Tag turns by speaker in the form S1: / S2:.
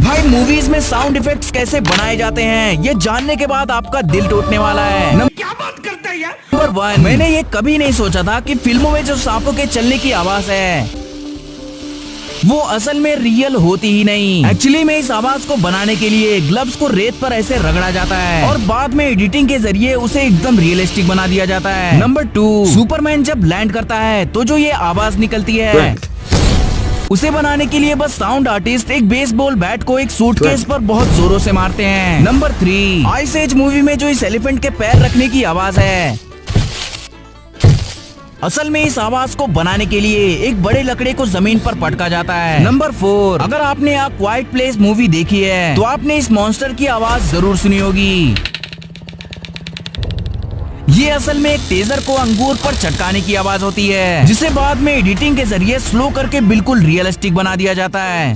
S1: भाई मूवीज में sound effects कैसे बनाए जाते हैं ये जानने के बाद आपका दिल टूटने वाला है।
S2: क्या बात करता है यार।
S1: नंबर 1, मैंने ये कभी नहीं सोचा था कि फिल्मों में जो सांपों के चलने की आवाज है वो असल में रियल होती ही नहीं। एक्चुअली में इस आवाज को बनाने के लिए ग्लव्स को रेत पर ऐसे रगड़ा जाता है और बाद में एडिटिंग के जरिए उसे एकदम रियलिस्टिक बना दिया जाता है। नंबर 2, सुपरमैन जब लैंड करता है तो जो ये आवाज निकलती है उसे बनाने के लिए बस साउंड आर्टिस्ट एक बेसबॉल बैट को एक सूटकेस पर बहुत जोरों से मारते हैं। नंबर 3, आइस एज मूवी में जो इस एलिफेंट के पैर रखने की आवाज है असल में इस आवाज को बनाने के लिए एक बड़े लकड़े को जमीन पर पटका जाता है। नंबर 4, अगर आपने आ क्वाइट प्लेस मूवी देखी है तो आपने इस मॉन्स्टर की आवाज जरूर सुनी होगी। ये असल में एक टेजर को अंगूर पर चटकाने की आवाज होती है जिसे बाद में एडिटिंग के जरिए स्लो करके बिल्कुल रियलिस्टिक बना दिया जाता है।